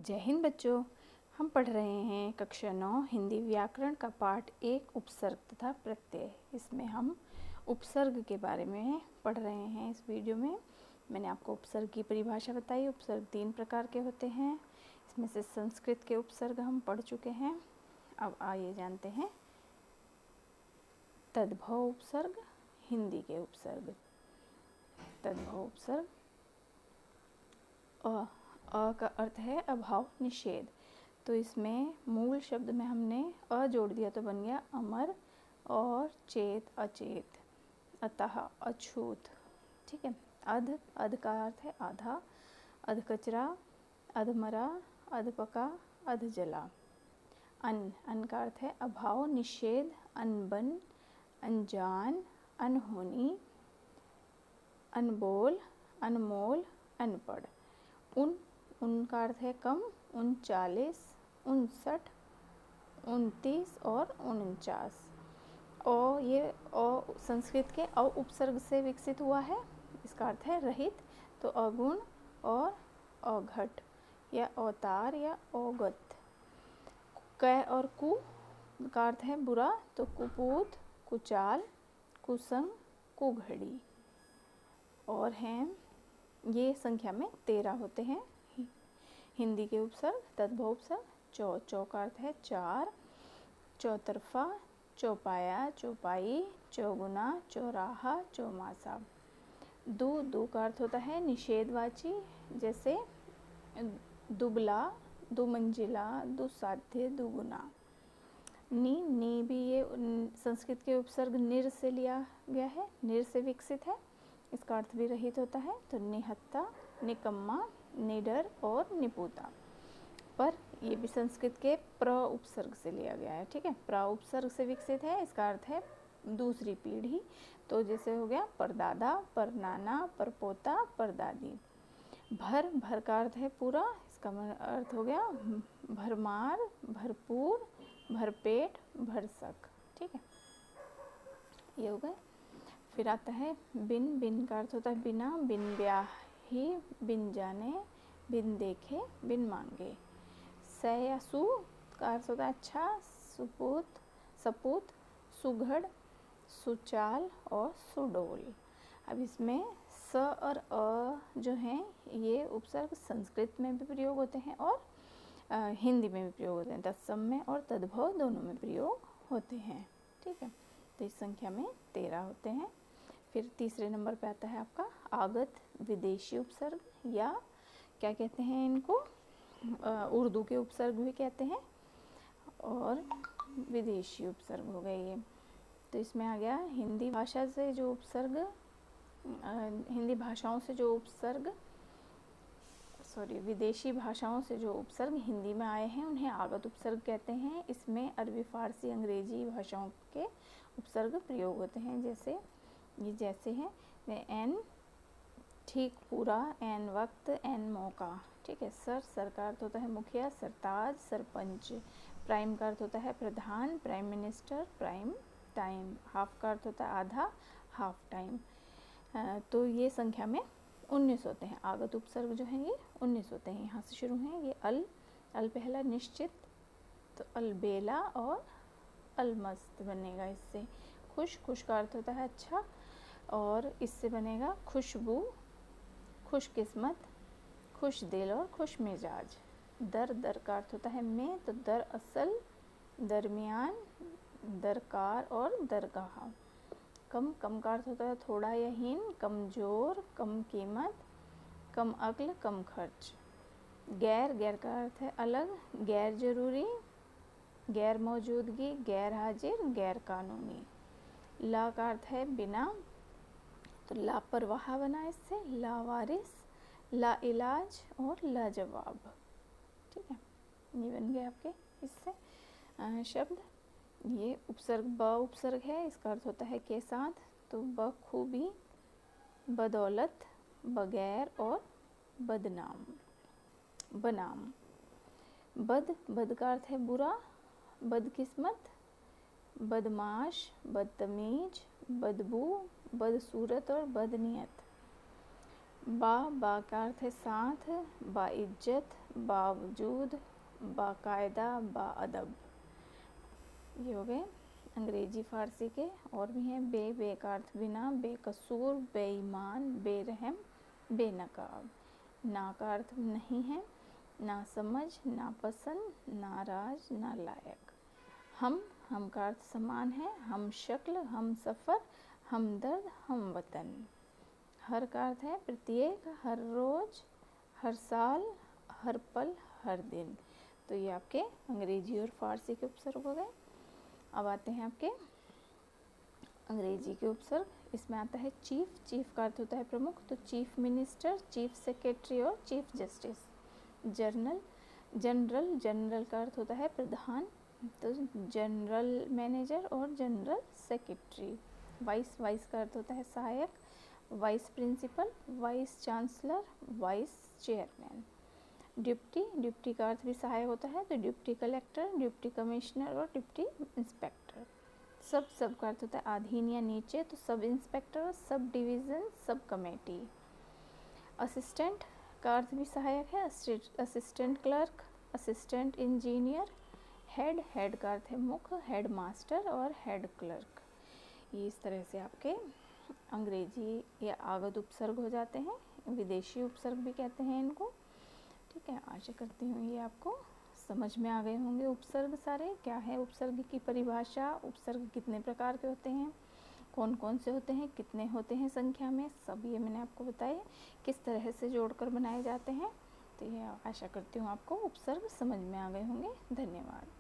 जय हिंद बच्चों, हम पढ़ रहे हैं कक्षा 9 हिंदी व्याकरण का पाठ 1 उपसर्ग तथा प्रत्यय। इसमें हम उपसर्ग के बारे में पढ़ रहे हैं। इस वीडियो में मैंने आपको उपसर्ग की परिभाषा बताई। उपसर्ग 3 प्रकार के होते हैं। इसमें से संस्कृत के उपसर्ग हम पढ़ चुके हैं। अब आइए जानते हैं तद्भव उपसर्ग, हिंदी के उपसर्ग। तद्भव उपसर्ग अ का अर्थ है अभाव, निषेध। तो इसमें मूल शब्द में हमने अ जोड़ दिया तो बन गया अमर और चेत, अचेत, अतः, अछूत। ठीक है। अध, अध का अर्थ है आधा, अध कचरा, अधमरा, अधपका, अध जला। अन, अन का अर्थ है अभाव, निषेध, अनबन, अनजान, अनहोनी, अनबोल, अनमोल, अनपढ़। उन, उनका अर्थ है कम, 39, 59, 29 और 49। और ये अ संस्कृत के अ उपसर्ग से विकसित हुआ है। इसका अर्थ है रहित। तो अगुण और अघट या अवतार या अवगत। क और कु का अर्थ है बुरा। तो कुपूत, कुचाल, कुसंग, कुघड़ी। और हैं ये संख्या में 13 होते हैं। हिंदी के उपसर्ग तद्भव उपसर्ग चौ, चौ का अर्थ है चार, चौतरफा, चौपाया, चौपाई, चौगुना, चौराहा, चौमासा। दु, दु का अर्थ होता है निषेधवाची, जैसे दुबला, दुमंजिला, दुसाध्य, दुगुना। नी, नी भी ये संस्कृत के उपसर्ग निर से लिया गया है, निर से विकसित है। इसका अर्थ भी रहित होता है। तो निहत्ता, निकम्मा, निडर और निपुता। पर ये भी संस्कृत के प्र उपसर्ग से लिया गया है। ठीक है। प्र उपसर्ग से विकसित है। इसका अर्थ है दूसरी पीढ़ी। तो जैसे हो गया परदादा, परनाना, परपोता, परदादी। भर, भर का अर्थ है पूरा। इसका अर्थ हो गया भरमार, भरपूर, भरपेट, भरसक। ठीक है, ये हो गए। फिर आता है बिन, बिन का अर्थ होता है बिना, बिन ब्याही, बिन जाने, बिन देखे, बिन मांगे। स या सु का अर्थ होता है अच्छा, सुपूत, सपूत, सुघड़, सुचाल और सुडोल। अब इसमें स और अ जो हैं ये उपसर्ग संस्कृत में भी प्रयोग होते हैं और हिंदी में भी प्रयोग होते हैं। तत्सम और तद्भव दोनों में प्रयोग होते हैं। ठीक है। तो इस संख्या में 13 होते हैं। फिर तीसरे नंबर पे आता है आपका आगत विदेशी उपसर्ग, या क्या कहते हैं इनको, उर्दू के उपसर्ग भी कहते हैं और विदेशी उपसर्ग हो गए ये। तो इसमें आ गया हिंदी भाषा से जो उपसर्ग, हिंदी भाषाओं से जो उपसर्ग, विदेशी भाषाओं से जो उपसर्ग हिंदी में आए हैं उन्हें आगत उपसर्ग कहते हैं। इसमें अरबी, फारसी, अंग्रेजी भाषाओं के उपसर्ग प्रयोग होते हैं। जैसे ये जैसे हैं एन ठीक, पूरा, एन वक्त, एन मौका। ठीक है। सर, सर का अर्थ होता है मुखिया, सरताज, सरपंच। प्राइम का अर्थ होता है प्रधान, prime minister, prime time. Half का अर्थ होता है आधा, हाफ टाइम। तो ये संख्या में 19 होते हैं। आगत उपसर्ग जो हैं ये 19 होते हैं। यहाँ से शुरू हैं ये अल, अल पहला निश्चित, तो अलबेला और अलमस्त बनेगा इससे। खुश, खुश का अर्थ होता है अच्छा, और इससे बनेगा खुशबू, खुशकिस्मत, खुश दिल और खुश मिजाज। दर, दर का अर्थ होता है में, तो दर असल, दरमियान, दरकार और दरगाह। कम, कम का अर्थ होता है थोड़ा या हीन, कमज़ोर, कम कीमत, कम अक्ल, कम खर्च। गैर, गैर का अर्थ है अलग, गैर जरूरी, गैर मौजूदगी, गैर हाजिर, गैर कानूनी। ला का अर्थ है बिना, तो लापरवाह बना इससे, लावारिस, लाइलाज और लाजवाब। ठीक है, ये बन गए आपके इससे शब्द। ये उपसर्ग ब उपसर्ग है। इसका अर्थ होता है के साथ। तो बखूबी, बदौलत, बगैर और बदनाम, बनाम। बद, बद का अर्थ है बुरा, बदकिस्मत, बदमाश, बदतमीज, बदबू, बदसूरत और बदनीयत। बा, बा का अर्थ है साथ, बाइज्जत, बावजूद, बाकायदा, बाअदब। ये हो गए अंग्रेजी फारसी के। और भी हैं बे का अर्थ बिना, बेकसूर, बेईमान, बेरहम, बेनकाब। ना का अर्थ नहीं है, ना समझ, ना पसंद, नाराज, नालायक। हम का अर्थ समान है, हम शक्ल, हम सफ़र, हमदर्द, हम वतन। हर का अर्थ है प्रत्येक, हर रोज़, हर साल, हर पल, हर दिन। तो ये आपके अंग्रेजी और फारसी के उपसर्ग हो गए। अब आते हैं आपके अंग्रेजी के उपसर्ग। इसमें आता है चीफ। चीफ का अर्थ होता है प्रमुख, तो चीफ मिनिस्टर, चीफ सेक्रेटरी और chief justice. General, general, general का अर्थ होता है प्रधान, तो जनरल मैनेजर और जनरल सेक्रेटरी। वाइस, वाइस का अर्थ होता है सहायक, vice principal, vice chancellor, vice chairman. Deputy, deputy का अर्थ भी सहायक होता है, तो डिप्टी कलेक्टर, डिप्टी कमिश्नर और डिप्टी इंस्पेक्टर। सब का अर्थ होता है अधीन या नीचे, तो sub inspector, sub division, sub committee. Assistant का अर्थ भी सहायक है, assistant clerk, assistant engineer. Head, head का अर्थ है मुख्य, हेड मास्टर और हेड क्लर्क। ये इस तरह से आपके अंग्रेजी या आगत उपसर्ग हो जाते हैं, विदेशी उपसर्ग भी कहते हैं इनको। ठीक है, आशा करती हूँ ये आपको समझ में आ गए होंगे उपसर्ग सारे। क्या है उपसर्ग की परिभाषा, उपसर्ग कितने प्रकार के होते हैं, कौन कौन से होते हैं, कितने होते हैं संख्या में, सब ये मैंने आपको बताए, किस तरह से जोड़कर बनाए जाते हैं। तो ये आशा करती हूँ आपको उपसर्ग समझ में आ गए होंगे। धन्यवाद।